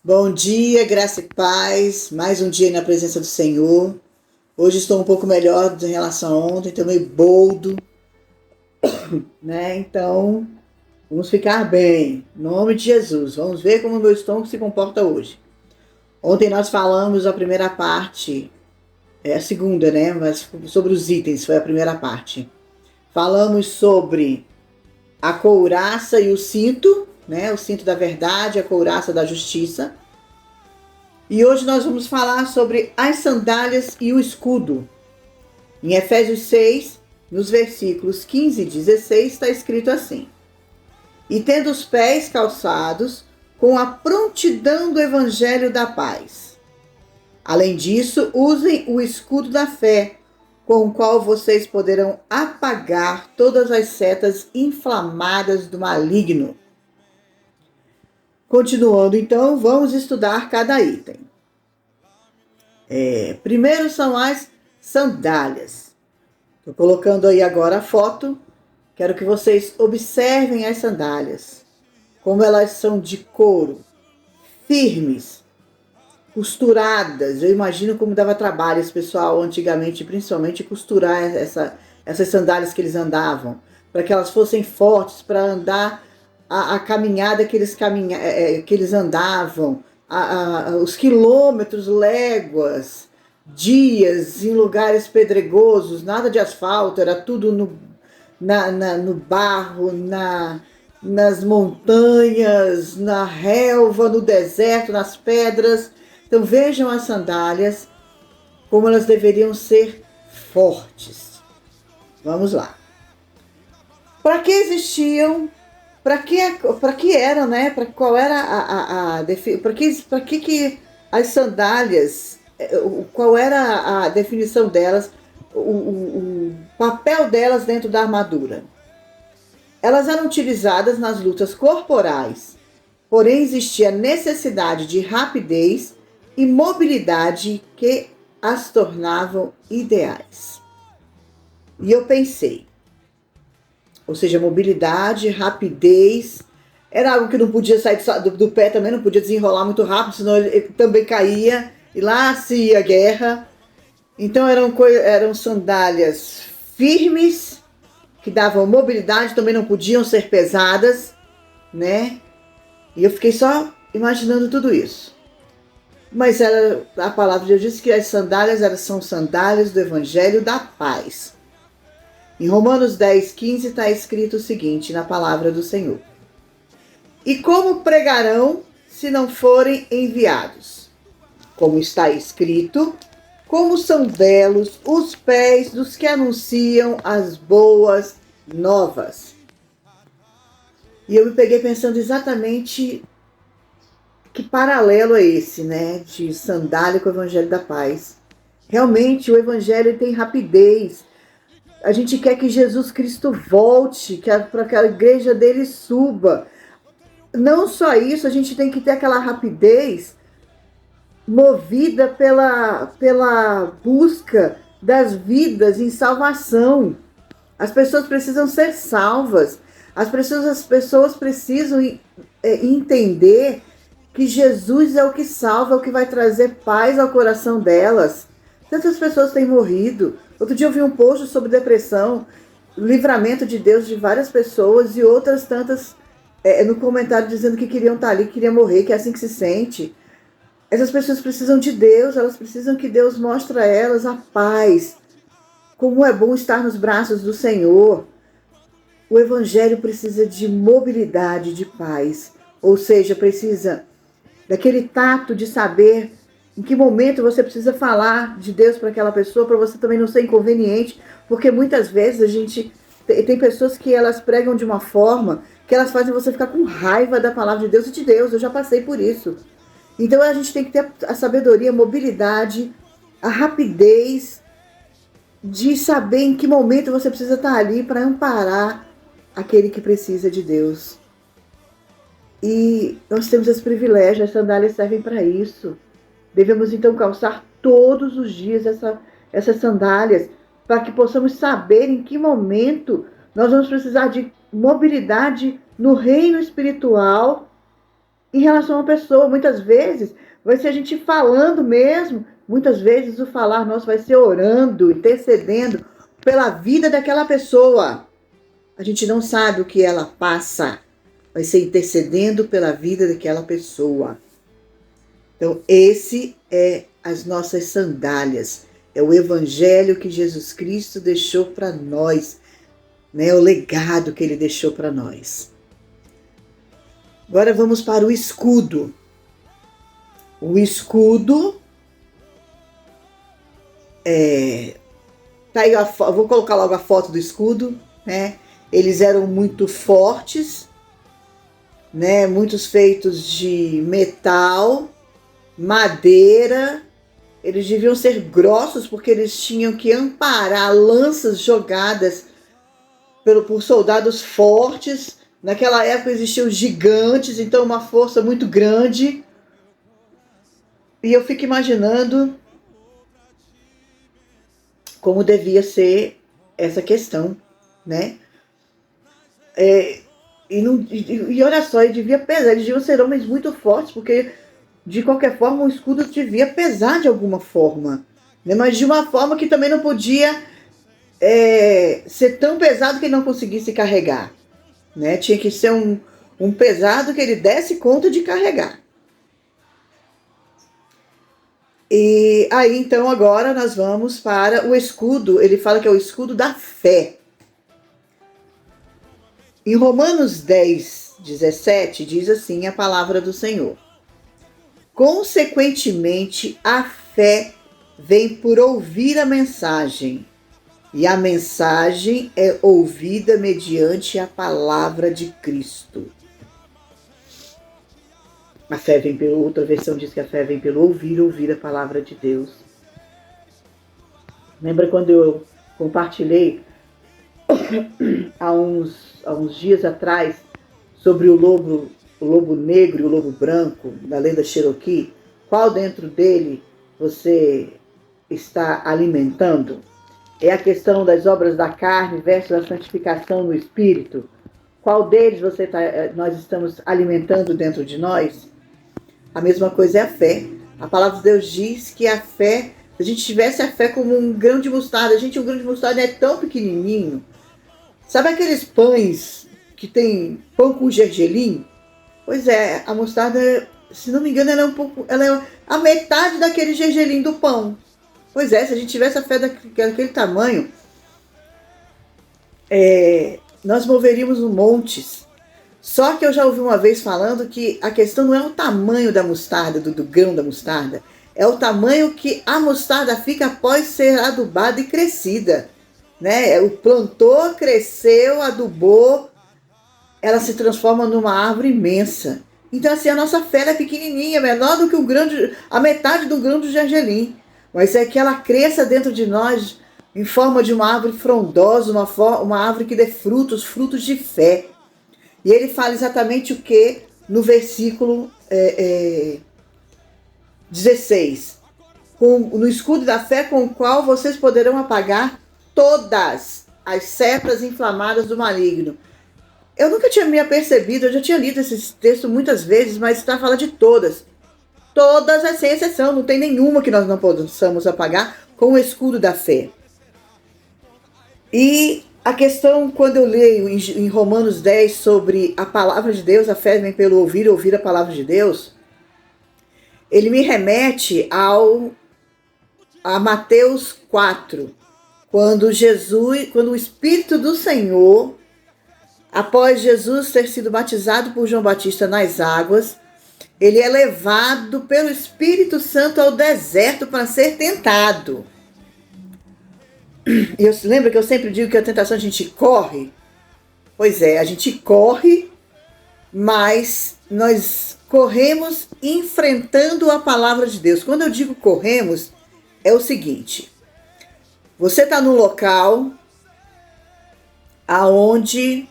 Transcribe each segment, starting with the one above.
Bom dia, graça e paz. Mais um dia na presença do Senhor. Hoje estou um pouco melhor em relação a ontem, estou meio boldo, né? Então, vamos ficar bem. Em nome de Jesus. Vamos ver como o meu estômago se comporta hoje. Ontem nós falamos a primeira parte, é a segunda, né? Mas sobre os itens, foi a primeira parte. Falamos sobre a couraça e o cinto, né? O cinto da verdade, a couraça da justiça. E hoje nós vamos falar sobre as sandálias e o escudo. Em Efésios 6, nos versículos 15 e 16, está escrito assim: E tendo os pés calçados com a prontidão do evangelho da paz. Além disso, usem o escudo da fé, com o qual vocês poderão apagar todas as setas inflamadas do maligno. Continuando, então, vamos estudar cada item. Primeiro são as sandálias. Estou colocando aí agora a foto. Quero que vocês observem as sandálias. Como elas são de couro, firmes, costuradas. Eu imagino como dava trabalho esse pessoal antigamente, principalmente costurar essas sandálias que eles andavam. Para que elas fossem fortes, para andar a caminhada que eles andavam. Os quilômetros, léguas, dias em lugares pedregosos, nada de asfalto, era tudo no barro, nas montanhas, na relva, no deserto, nas pedras. Então vejam as sandálias, como elas deveriam ser fortes. Vamos lá. Para que existiam? Para que eram, né? Qual era para que as sandálias? Qual era a definição delas? O papel delas dentro da armadura? Elas eram utilizadas nas lutas corporais, porém existia necessidade de rapidez e mobilidade que as tornavam ideais. E eu pensei, ou seja, mobilidade, rapidez, era algo que não podia sair do pé também, não podia desenrolar muito rápido, senão ele também caía, e lá se ia a guerra. Então eram sandálias firmes, que davam mobilidade, também não podiam ser pesadas, né? E eu fiquei só imaginando tudo isso. Mas a palavra de Deus diz que as sandálias são sandálias do Evangelho da Paz. Em Romanos 10, 15 está escrito o seguinte na palavra do Senhor: E como pregarão se não forem enviados? Como está escrito, como são belos os pés dos que anunciam as boas novas. E eu me peguei pensando exatamente que paralelo é esse, né? De sandália com o Evangelho da Paz. Realmente o Evangelho tem rapidez. A gente quer que Jesus Cristo volte, para que a igreja dele suba. Não só isso, a gente tem que ter aquela rapidez movida pela busca das vidas em salvação. As pessoas precisam ser salvas. As pessoas precisam entender que Jesus é o que salva, é o que vai trazer paz ao coração delas. Tantas pessoas têm morrido. Outro dia eu vi um post sobre depressão, livramento de Deus de várias pessoas e outras tantas no comentário dizendo que queriam estar ali, que queriam morrer, que é assim que se sente. Essas pessoas precisam de Deus, elas precisam que Deus mostre a elas a paz. Como é bom estar nos braços do Senhor. O Evangelho precisa de mobilidade, de paz. Ou seja, precisa daquele tato de saber em que momento você precisa falar de Deus para aquela pessoa, para você também não ser inconveniente, porque muitas vezes a gente tem pessoas que elas pregam de uma forma que elas fazem você ficar com raiva da palavra de Deus e de Deus. Eu já passei por isso. Então a gente tem que ter a sabedoria, a mobilidade, a rapidez de saber em que momento você precisa estar ali para amparar aquele que precisa de Deus. E nós temos esse privilégio, as sandálias servem para isso. Devemos então calçar todos os dias essas sandálias, para que possamos saber em que momento nós vamos precisar de mobilidade no reino espiritual em relação a uma pessoa. Muitas vezes vai ser a gente falando mesmo, muitas vezes o falar nosso vai ser orando, intercedendo pela vida daquela pessoa. A gente não sabe o que ela passa, vai ser intercedendo pela vida daquela pessoa. Então, esse é as nossas sandálias. É o evangelho que Jesus Cristo deixou para nós, né? O legado que ele deixou para nós. Agora vamos para o escudo. O escudo tá aí, vou colocar logo a foto do escudo, né? Eles eram muito fortes, né? Muitos feitos de metal, madeira. Eles deviam ser grossos porque eles tinham que amparar lanças jogadas por soldados fortes. Naquela época existiam gigantes, então uma força muito grande. E eu fico imaginando como devia ser essa questão, né? E olha só, ele devia pesar, eles deviam ser homens muito fortes, porque de qualquer forma o escudo devia pesar de alguma forma, né? Mas de uma forma que também não podia ser tão pesado que ele não conseguisse carregar, né? Tinha que ser um pesado que ele desse conta de carregar. E aí, então, agora nós vamos para o escudo. Ele fala que é o escudo da fé. Em Romanos 10, 17, diz assim a palavra do Senhor: consequentemente, a fé vem por ouvir a mensagem, e a mensagem é ouvida mediante a palavra de Cristo. A fé vem pela outra versão, diz que a fé vem pelo ouvir a palavra de Deus. Lembra quando eu compartilhei há uns dias atrás sobre o lobo negro e o lobo branco da lenda Cherokee? Qual dentro dele você está alimentando? É a questão das obras da carne versus a santificação no espírito? Qual deles nós estamos alimentando dentro de nós? A mesma coisa é a fé. A palavra de Deus diz que a fé, se a gente tivesse a fé como um grão de mostarda, um grão de mostarda é tão pequenininho. Sabe aqueles pães que tem pão com gergelim? Pois é, a mostarda, se não me engano, ela é a metade daquele gergelim do pão. Pois é, se a gente tivesse a fé daquele tamanho, nós moveríamos montes. Só que eu já ouvi uma vez falando que a questão não é o tamanho da mostarda, do grão da mostarda, é o tamanho que a mostarda fica após ser adubada e crescida, né? O plantou, cresceu, adubou, ela se transforma numa árvore imensa. Então assim, a nossa fé é pequenininha, menor do que a metade do grão de gergelim, mas é que ela cresça dentro de nós em forma de uma árvore frondosa, uma árvore que dê frutos de fé. E ele fala exatamente o que no versículo 16. No escudo da fé com o qual vocês poderão apagar todas as setas inflamadas do maligno. Eu nunca tinha me apercebido, eu já tinha lido esse texto muitas vezes, mas está falando de todas. Todas, sem exceção, não tem nenhuma que nós não possamos apagar com o escudo da fé. E a questão, quando eu leio em Romanos 10 sobre a palavra de Deus, a fé vem pelo ouvir a palavra de Deus, ele me remete a Mateus 4, quando o Espírito do Senhor, após Jesus ter sido batizado por João Batista nas águas, ele é levado pelo Espírito Santo ao deserto para ser tentado. E eu lembro que eu sempre digo que a tentação a gente corre. Pois é, a gente corre, mas nós corremos enfrentando a palavra de Deus. Quando eu digo corremos, é o seguinte: você está num local aonde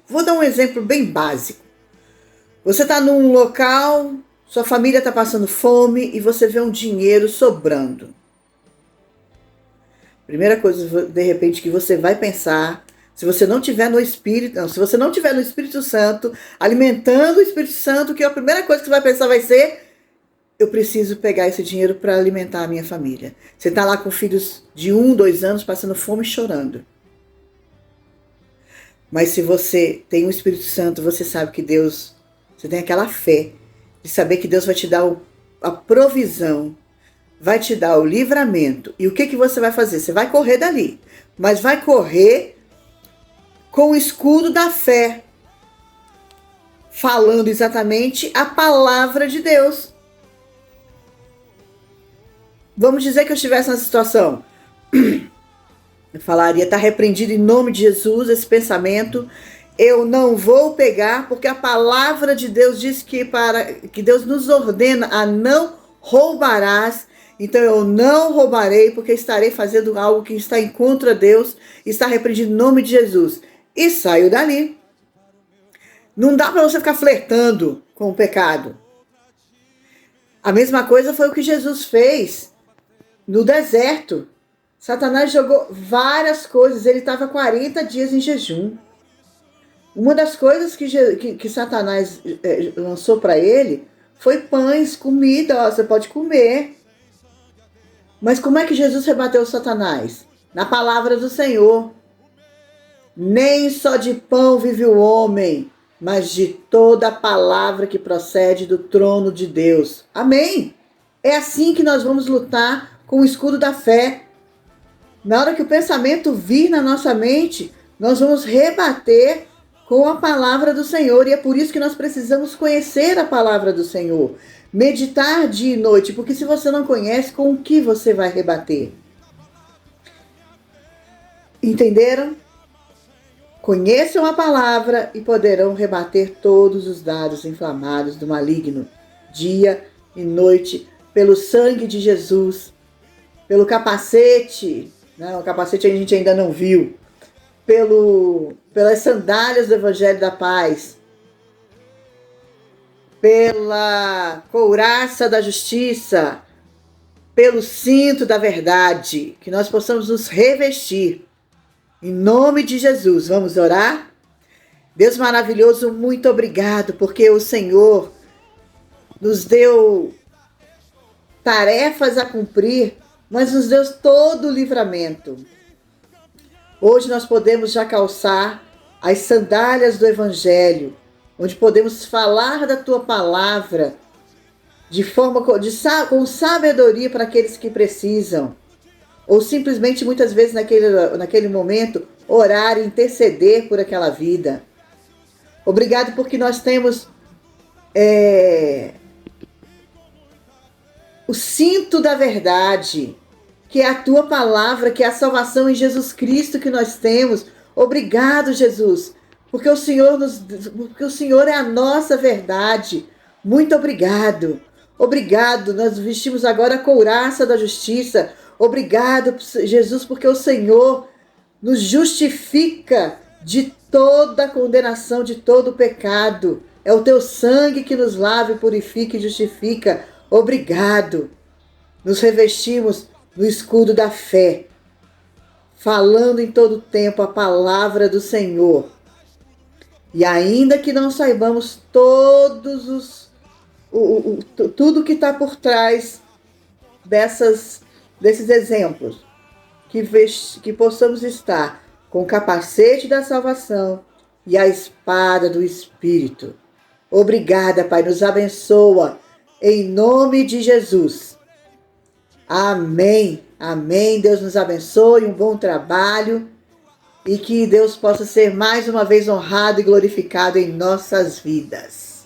vou dar um exemplo bem básico. Você está num local, sua família está passando fome e você vê um dinheiro sobrando. Primeira coisa, de repente, que você vai pensar, Se você não tiver no Espírito, não, se você não tiver no Espírito Santo, alimentando o Espírito Santo, que a primeira coisa que você vai pensar vai ser: eu preciso pegar esse dinheiro para alimentar a minha família. Você está lá com filhos de 1, 2 anos passando fome e chorando. Mas se você tem o Espírito Santo, você sabe que Deus, você tem aquela fé de saber que Deus vai te dar a provisão, vai te dar o livramento. E o que você vai fazer? Você vai correr dali, mas vai correr com o escudo da fé, falando exatamente a palavra de Deus. Vamos dizer que eu estivesse nessa situação. Eu falaria: está repreendido em nome de Jesus esse pensamento. Eu não vou pegar, porque a palavra de Deus diz que Deus nos ordena a não roubarás. Então eu não roubarei, porque estarei fazendo algo que está em contra de Deus. Está repreendido em nome de Jesus. E saio dali. Não dá para você ficar flertando com o pecado. A mesma coisa foi o que Jesus fez no deserto. Satanás jogou várias coisas. Ele estava 40 dias em jejum. Uma das coisas que Satanás lançou para ele foi pães, comida. Ó, você pode comer. Mas como é que Jesus rebateu Satanás? Na palavra do Senhor. Nem só de pão vive o homem, mas de toda a palavra que procede do trono de Deus. Amém? É assim que nós vamos lutar com o escudo da fé. Na hora que o pensamento vir na nossa mente, nós vamos rebater com a palavra do Senhor. E é por isso que nós precisamos conhecer a palavra do Senhor. Meditar dia e noite, porque se você não conhece, com o que você vai rebater? Entenderam? Conheçam a palavra e poderão rebater todos os dados inflamados do maligno, dia e noite, pelo sangue de Jesus, pelo capacete, o capacete a gente ainda não viu, pelas sandálias do Evangelho da Paz, pela couraça da justiça, pelo cinto da verdade, que nós possamos nos revestir. Em nome de Jesus, vamos orar? Deus maravilhoso, muito obrigado, porque o Senhor nos deu tarefas a cumprir, mas nos deu todo o livramento. Hoje nós podemos já calçar as sandálias do Evangelho, onde podemos falar da Tua palavra com sabedoria para aqueles que precisam. Ou simplesmente, muitas vezes, naquele momento, orar e interceder por aquela vida. Obrigado porque nós temos o cinto da verdade, que é a Tua palavra, que é a salvação em Jesus Cristo que nós temos. Obrigado, Jesus, porque o Senhor é a nossa verdade. Muito obrigado. Obrigado, nós vestimos agora a couraça da justiça. Obrigado, Jesus, porque o Senhor nos justifica de toda a condenação, de todo o pecado. É o Teu sangue que nos lava e purifica e justifica. Obrigado. Nos revestimos no escudo da fé, falando em todo tempo a palavra do Senhor. E ainda que não saibamos tudo que está por trás desses exemplos, que possamos estar com o capacete da salvação e a espada do Espírito. Obrigada, Pai, nos abençoa, em nome de Jesus. Amém, amém. Deus nos abençoe, um bom trabalho e que Deus possa ser mais uma vez honrado e glorificado em nossas vidas.